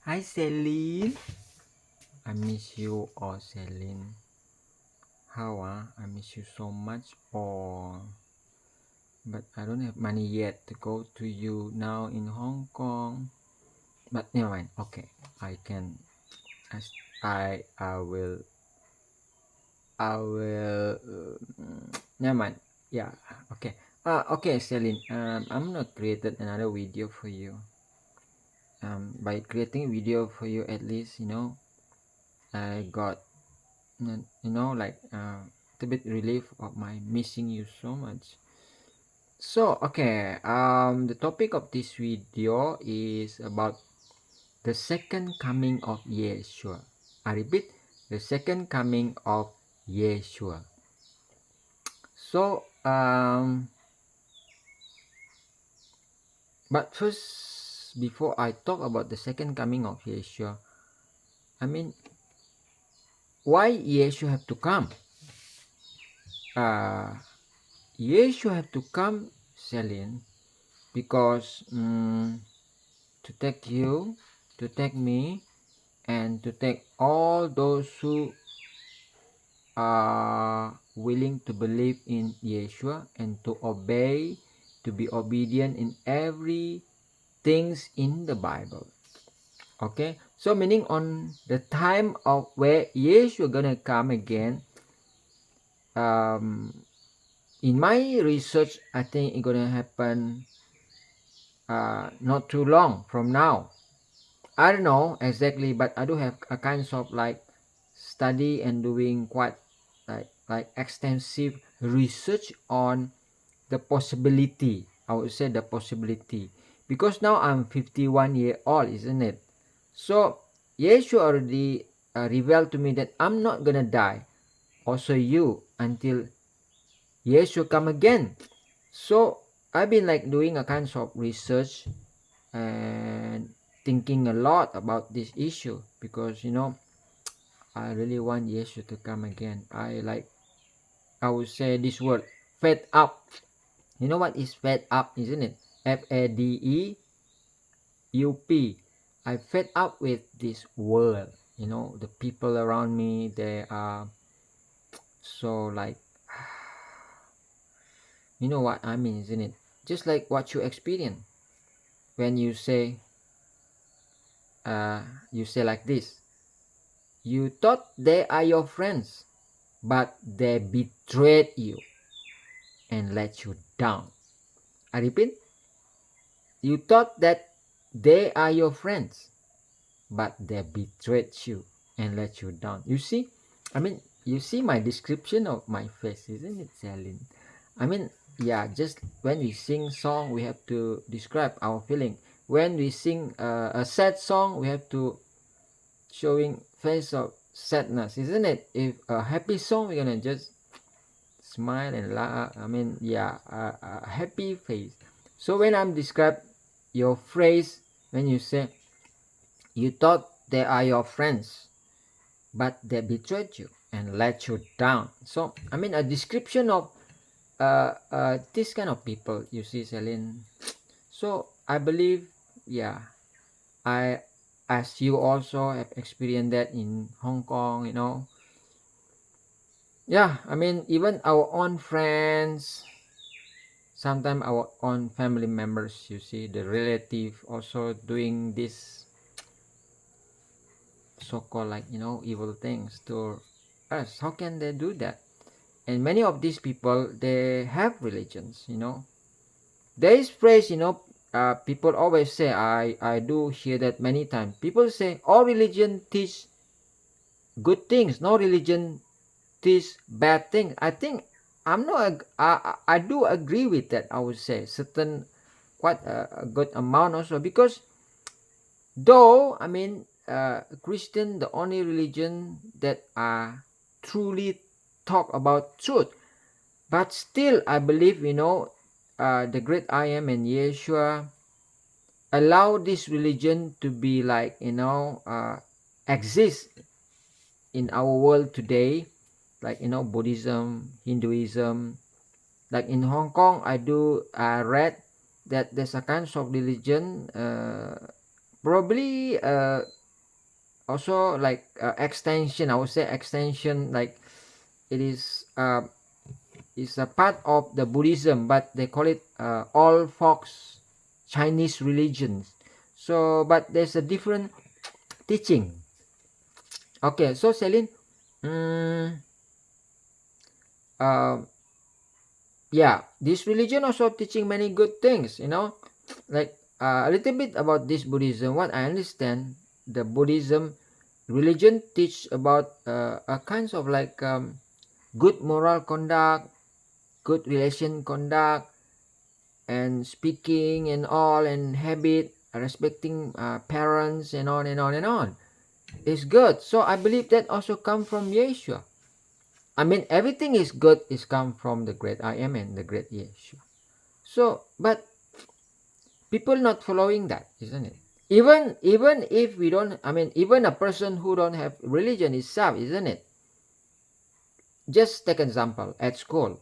Hi Celine, I miss you. Oh Celine, how I miss you so much. Oh, but I don't have money yet to go to you now in Hong Kong. But never mind. Okay, I can. I will. Never mind. Yeah. Okay. Okay, Celine. I'm gonna created another video for you. By creating video for you, at least I got like a bit relief of my missing you so much. So okay, the topic of this video is about the second coming of Yeshua. I repeat, the second coming of Yeshua. So but first, before I talk about the second coming of Yeshua, I mean, why Yeshua have to come? uh Yeshua have to come, Celine, because to take you, to take me, and to take all those who are willing to believe in Yeshua and to obey, to be obedient in every things in the Bible. Okay, so meaning on the time of where Yeshua gonna come again, um, in my research, I think it's gonna happen not too long from now. I don't know exactly, but I do have a kinds of like study and doing quite like extensive research on the possibility. I would say the possibility, because now I'm 51 year old, isn't it? So Yeshua already revealed to me that I'm not gonna die, also you, until Yeshua come again. So I've been like doing a kinds of research and thinking a lot about this issue, because I really want Yeshua to come again. I would say this word, fed up. You know what is fed up, isn't it? FADEUP. I fed up with this world. The people around me, they are so like, you know what I mean, isn't it? Just like what you experience when you say like this. You thought they are your friends, but they betrayed you and let you down. I repeat, you thought that they are your friends, but they betrayed you and let you down. You see, you see my description of my face, isn't it, Celine? Yeah, just when we sing song, we have to describe our feeling. When we sing a sad song, we have to showing face of sadness, isn't it? If a happy song, we're gonna just smile and laugh. Yeah, a happy face. So when I'm describe your phrase, when you say you thought they are your friends, but they betrayed you and let you down. So a description of this kind of people, you see, Celine. So I believe, yeah, I as you also have experienced that in Hong Kong, yeah, even our own friends, sometimes our own family members, you see, the relative also doing this so-called like evil things to us. How can they do that? And many of these people, they have religions. There is phrase, people always say, I do hear that many times. People say all religion teach good things, no religion teach bad things. I think I do agree with that. I would say certain quite a good amount also, because though Christian, the only religion that truly talk about truth, but still I believe the great I am and Yeshua allow this religion to be like exist in our world today, like Buddhism, Hinduism. Like in Hong Kong, I read that there's a kind of religion probably also like extension. I would say extension, like it is a part of the Buddhism, but they call it all folks Chinese religions. So, but there's a different teaching. Okay, so Celine, mm, uh, yeah, this religion also teaching many good things, like a little bit about this Buddhism. What I understand, the Buddhism religion teach about a kinds of like good moral conduct, good relation conduct, and speaking and all, and habit, respecting parents, and on and on and on. It's good. So I believe that also come from Yeshua. I mean, everything is good is come from the great I am and the great Yeshua. So, but people not following that, isn't it? Even if we don't, I mean, even a person who don't have religion itself, isn't it? Just take an example at school,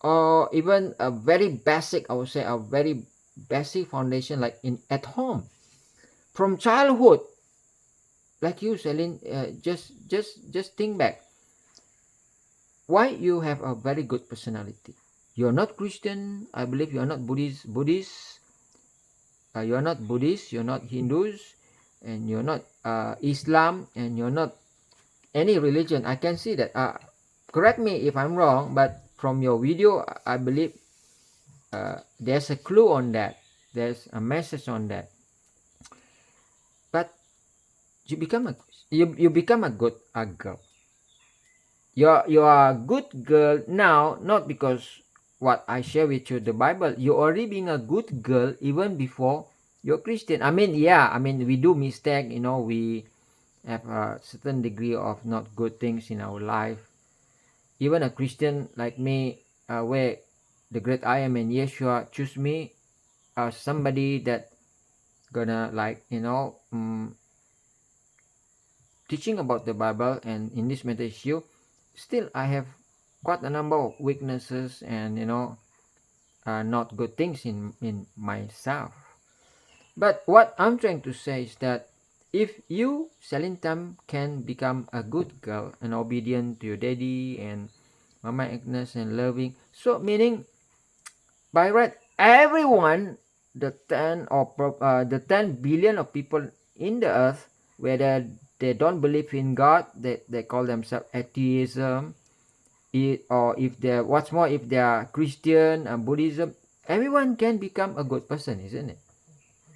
or even a very basic, I would say, a very basic foundation, like in at home, from childhood. Like you, Celine, just think back. Why you have a very good personality? You're not Christian. I believe you're not Buddhist. You're not Buddhist. You're not Hindus, and you're not Islam, and you're not any religion. I can see that. Correct me if I'm wrong, but from your video, I believe there's a clue on that. There's a message on that. But you become a good girl. You are a good girl now, not because what I share with you the Bible. You're already being a good girl even before you're Christian. I mean, yeah, I mean we do mistake. We have a certain degree of not good things in our life. Even a Christian like me, where the great I am and Yeshua choose me as somebody that gonna like teaching about the Bible, and in this matter issue, still I have quite a number of weaknesses and not good things in myself. But what I'm trying to say is that if you, Celine Tam, can become a good girl and obedient to your daddy and Mama Agnes and loving, so meaning by right everyone, the 10 billion of people in the earth, whether they don't believe in God, they call themselves atheism, or if they're what's more, if they are Christian and Buddhism, everyone can become a good person, isn't it?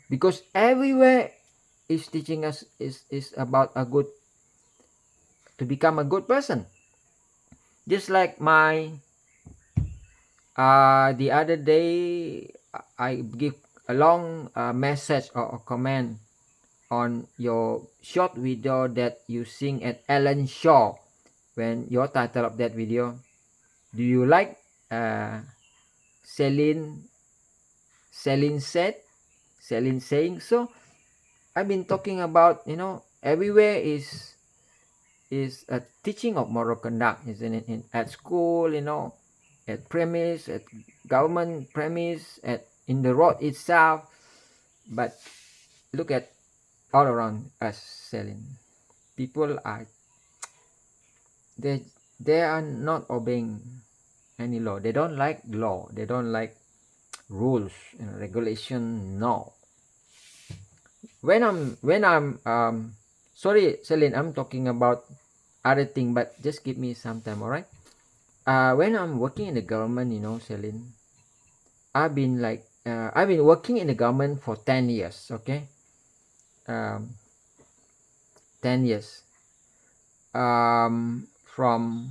Because everywhere is teaching us is about a good, to become a good person. Just like my the other day, I give a long message or a comment on your short video that you sing at Ellen Shaw. When your title of that video, do you like Celine saying? So I've been talking about, everywhere is a teaching of moral conduct, isn't it? At school, at premise, at government premise, in the road itself. But look at all around us, Celine. People are they are not obeying any law. They don't like law. They don't like rules and regulation. No. When I'm sorry, Celine, I'm talking about other thing, but just give me some time, alright? When I'm working in the government, Celine, I've been working in the government for 10 years, okay? 10 years. From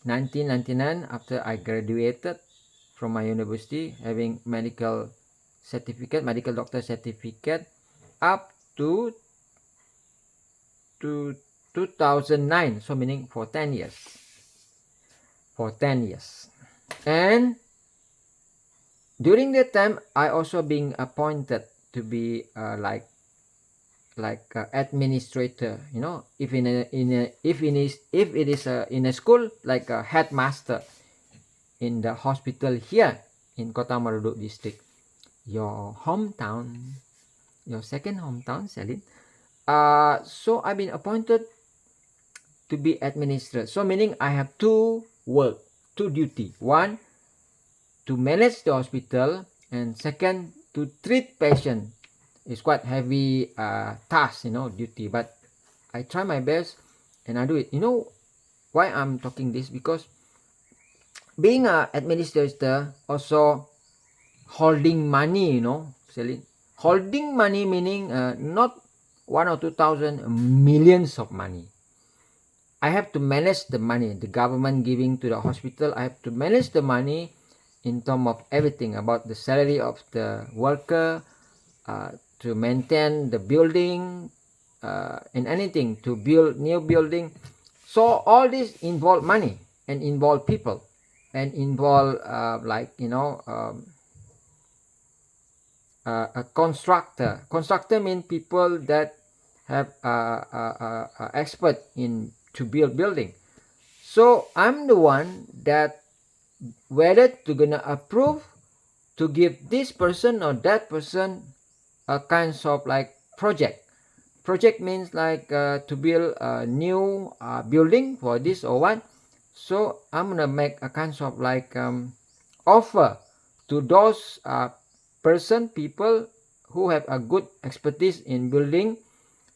1999, after I graduated from my university, having medical doctor certificate, up to 2009, so meaning for 10 years. And during that time, I also being appointed to be like administrator, if it is in a school, like a headmaster in the hospital here in Kota Marudu district, your hometown. your second hometown, Celine. So I've been appointed to be administrator. So meaning I have two duty. One, to manage the hospital, and second, to treat patient. It's quite heavy task, duty. But I try my best and I do it. You know why I'm talking this? Because being a administrator also holding money, Celine. Holding money meaning not 1 or 2,000, millions of money. I have to manage the money the government giving to the hospital. I have to manage the money in terms of everything about the salary of the worker, to maintain the building, and anything to build new building. So all this involve money and involve people and involve a constructor. Constructor means people that have expert in to build building. So I'm the one that whether to gonna approve to give this person or that person a kind of like project. Project means like to build a new building for this or what. So I'm gonna make a kind of like offer to those people who have a good expertise in building,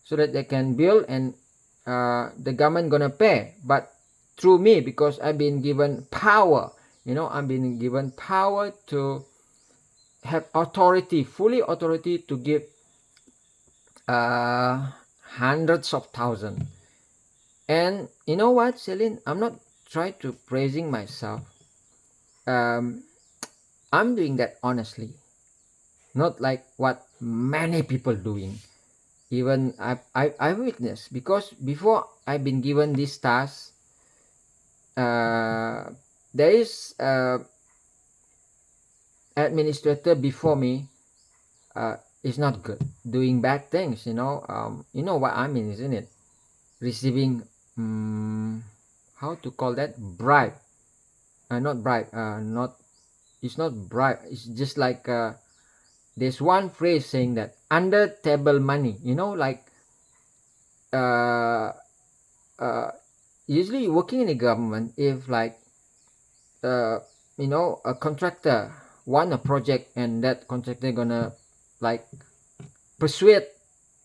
so that they can build, and the government gonna pay, but through me, because I've been given power. I've been given power to have authority, fully authority to give hundreds of thousands. And you know what, Celine? I'm not trying to praising myself. I'm doing that honestly, not like what many people doing. Even I witnessed, because before I've been given this task, there is administrator before me is not good, doing bad things. You know what I mean, isn't it? Receiving how to call that, bribe? Not bribe. Not It's not bribe. It's just like there's one phrase saying that under table money. Like usually working in the government, if like a contractor want a project, and that contractor gonna like persuade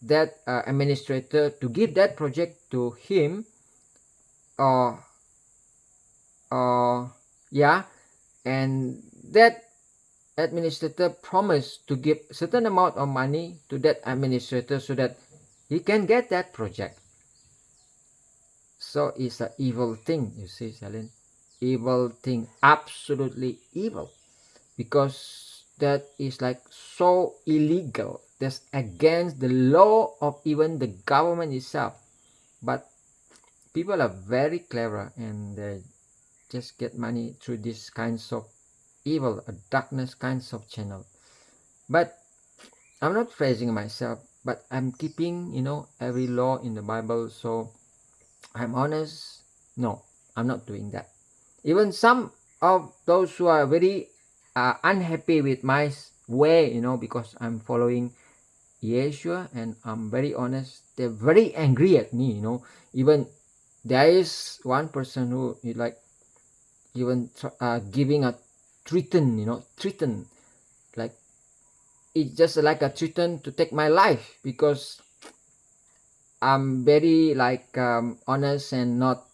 that administrator to give that project to him, or yeah, and that administrator promised to give certain amount of money to that administrator so that he can get that project. So it's an evil thing, you see, Celine. Evil thing, absolutely evil, because that is like so illegal. That's against the law of even the government itself. But people are very clever, and they just get money through these kinds of evil, darkness kinds of channel. But I'm not praising myself, but I'm keeping every law in the Bible. So I'm honest. No, I'm not doing that. Even some of those who are very unhappy with my way, because I'm following Yeshua, and I'm very honest, they're very angry at me. Even there is one person who like even giving a threaten, like it's just like a threaten to take my life, because I'm very like honest and not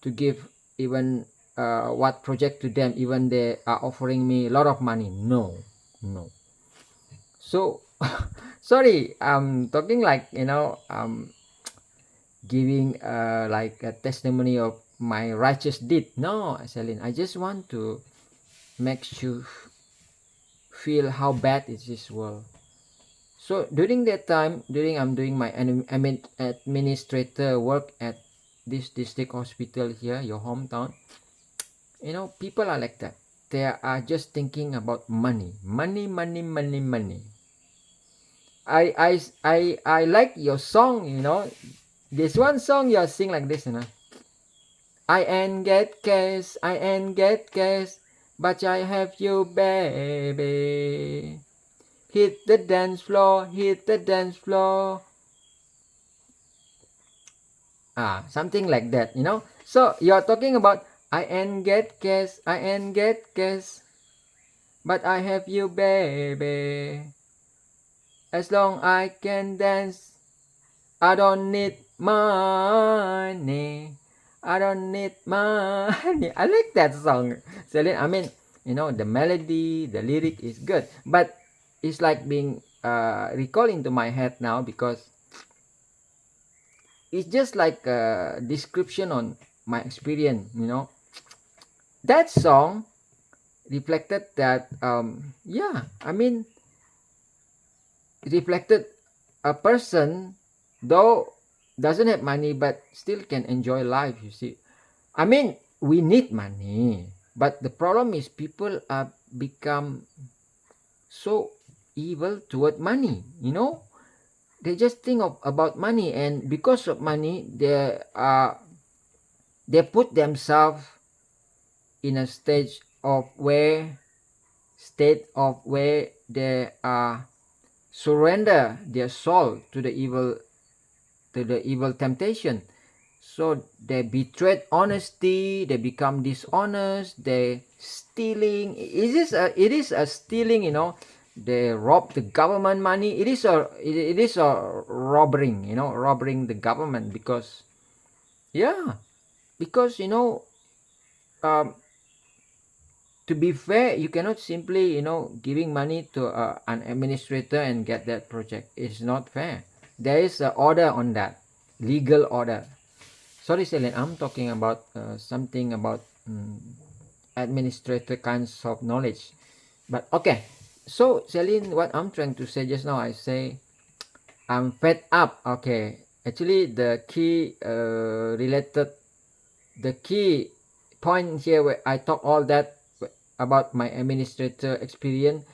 to give even what project to them, even they are offering me a lot of money. No. So sorry, I'm talking like giving like a testimony of my righteous deed. No, Celine, I just want to make you feel how bad is this world. So during that time, during I'm doing my administrator work at this district hospital here, your hometown, people are like that. They are just thinking about money. I like your song. This one song you sing like this. I ain't get cash, but I have you, baby. hit the dance floor, hit the dance floor. Something like that, you know. So you're talking about I ain't get cash, I ain't get cash, but I have you, baby. As long I can dance, I don't need money. I don't need money. I like that song, Celine. I mean, you know, the melody, the lyric is good, but it's like being recalling to my head now because it's just like a description on my experience, you know. That song reflected that, yeah, I mean, reflected a person, though doesn't have money, but still can enjoy life, you see. I mean, we need money, but the problem is people are become so evil toward money, you know. They just think about money, and because of money they put themselves in a state of where they surrender their soul to the evil temptation. So they betrayed honesty, they become dishonest, they stealing. It is a stealing, you know. They rob the government money. It is a robbing, you know, robbing the government because, yeah, because, you know, um, to be fair, you cannot simply, you know, giving money to an administrator and get that project. It's not fair. There is an order on that, legal order. Sorry, Celine, I'm talking about something about administrator kinds of knowledge. But okay, so Celine, what I'm trying to say just now, I say I'm fed up. Okay, actually the key point here where I talk all that about my administrator experience,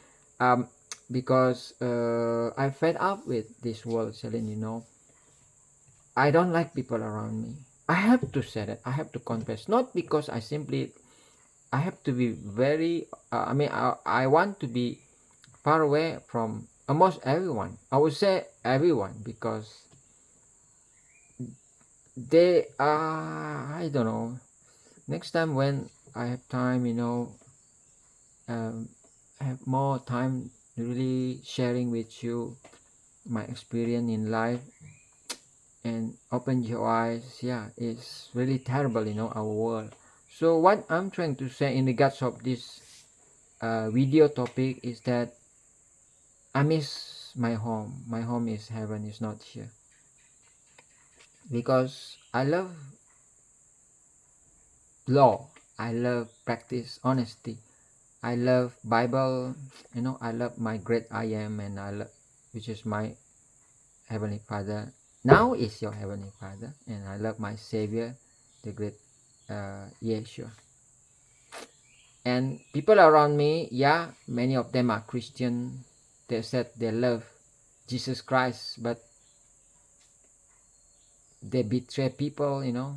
um, because I fed up with this world, Celine. You know, I don't like people around me. I have to say that. I have to confess. Not because I have to be very. I want to be far away from almost everyone. I would say everyone because they are. I don't know. Next time when I have time, you know, I have more time really sharing with you my experience in life and open your eyes. Yeah, it's really terrible, you know, our world. So what I'm trying to say in regards of this video topic is that I miss my home. My home is heaven, is not here, because I love law, I love practice honesty, I love Bible, you know, I love my great I am, and I love, which is my heavenly Father. Now is your heavenly Father, and I love my Savior, the great Yeshua. And people around me, yeah, many of them are Christian. They said they love Jesus Christ, but they betray people, you know.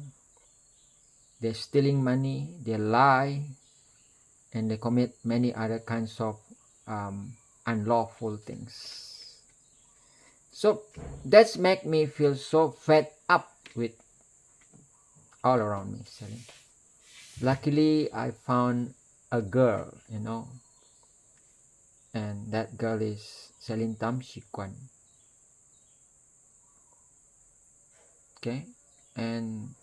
They're stealing money, they lie, and they commit many other kinds of unlawful things. So that's make me feel so fed up with all around me. Luckily, I found a girl, you know, and that girl is Celine Tamshikwan. Okay, and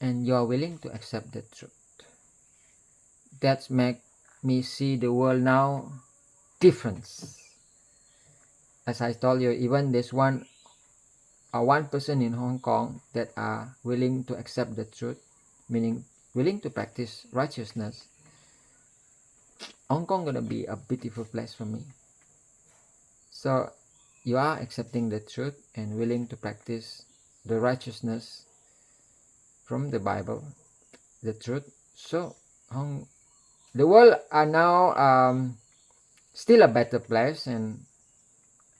you are willing to accept the truth. That's make me see the world now difference. As I told you, even this one person in Hong Kong that are willing to accept the truth, meaning willing to practice righteousness. Hong Kong gonna be a beautiful place for me. So you are accepting the truth and willing to practice the righteousness from the Bible, the truth. So the world are now still a better place, and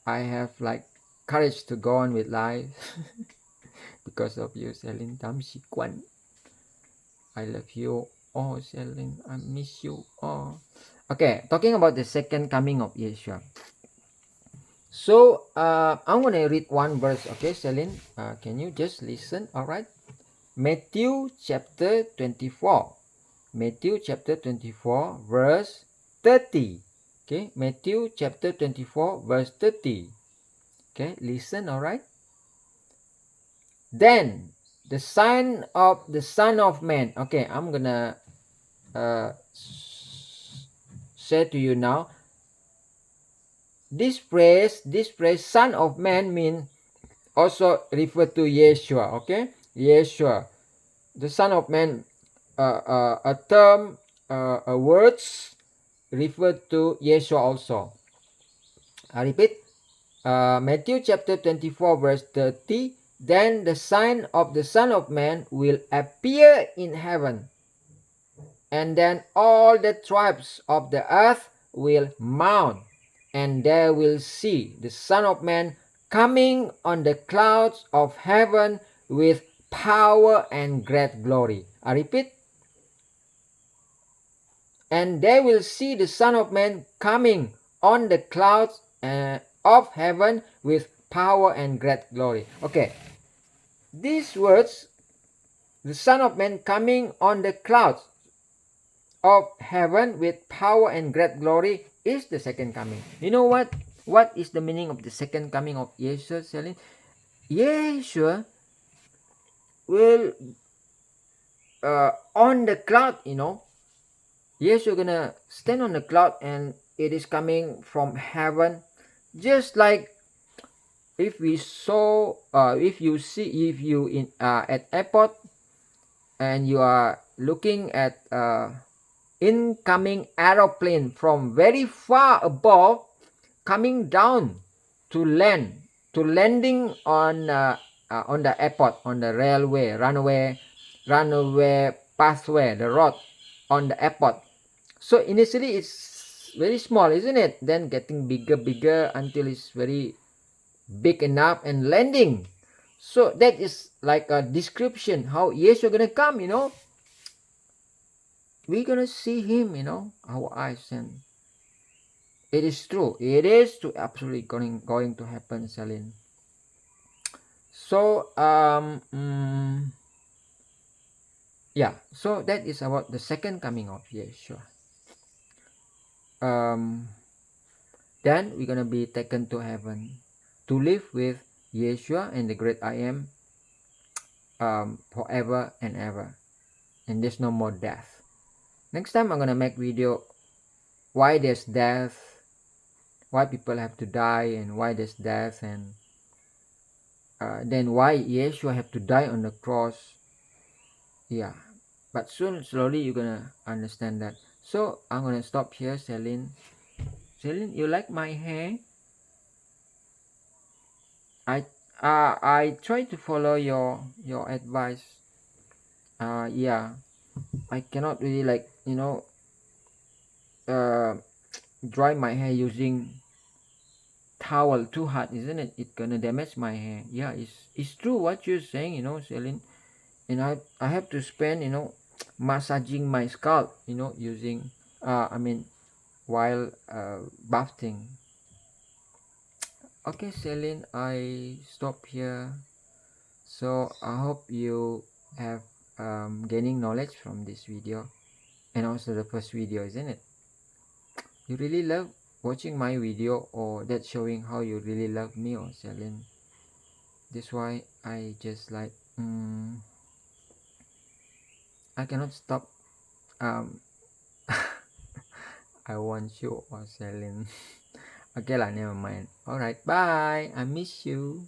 I have like courage to go on with life because of you, Celine Tamshikwan. I love you. Oh, Celine, I miss you. Oh, Okay, talking about the second coming of Yeshua. So I'm gonna read one verse. Okay, Celine, can you just listen? All right. Matthew chapter 24. Matthew chapter 24 verse 30. Okay, Matthew chapter 24 verse 30. Okay, listen. All right. Then the sign of the Son of Man. Okay, I'm gonna say to you now. This phrase, Son of Man, mean also refer to Yeshua. Okay, Yeshua, the Son of Man, a term, a words refer to Yeshua also. I repeat, Matthew chapter 24 verse 30. Then the sign of the Son of Man will appear in heaven, and then all the tribes of the earth will mourn, and they will see the Son of Man coming on the clouds of heaven with power and great glory. I repeat, and they will see the Son of Man coming on the clouds of heaven with power and great glory. Okay, these words, the Son of Man coming on the clouds of heaven with power and great glory, is the second coming. You know what? What is the meaning of the second coming of Yeshua, Celine? Yeshua will on the cloud, you know. Yeshua gonna stand on the cloud, and it is coming from heaven, just like if we saw, if you in at airport, and you are looking at incoming aeroplane from very far above, coming down to landing on the airport, on the runaway pathway, the road on the airport. So initially it's very small, isn't it? Then getting bigger until it's very big enough and landing. So that is like a description how Yeshua gonna come, you know. We're gonna see him, you know, our eyes, and it is true. It is true, absolutely going to happen, Celine. So yeah. So that is about the second coming of Yeshua. Then we're gonna be taken to heaven to live with Yeshua and the great I am forever and ever, and there's no more death. Next time I'm gonna make video why there's death, why people have to die, and why there's death, and then why Yeshua have to die on the cross. Yeah, but slowly you're gonna understand that. So I'm gonna stop here, Celine. Celine, you like my hair? I try to follow your advice. Yeah, I cannot really, like, you know, dry my hair using towel too hard, isn't it? It's gonna damage my hair. Yeah, it's true what you're saying, you know, Celine. And I have to spend, you know, massaging my scalp, you know, using while bathing. Okay, Celine, I stop here. So I hope you have gaining knowledge from this video, and also the first video, isn't it? You really love watching my video, or that showing how you really love me, or Celine. That's why I just like I cannot stop. I want you, or Celine. Okay lah, never mind. Alright, bye. I miss you.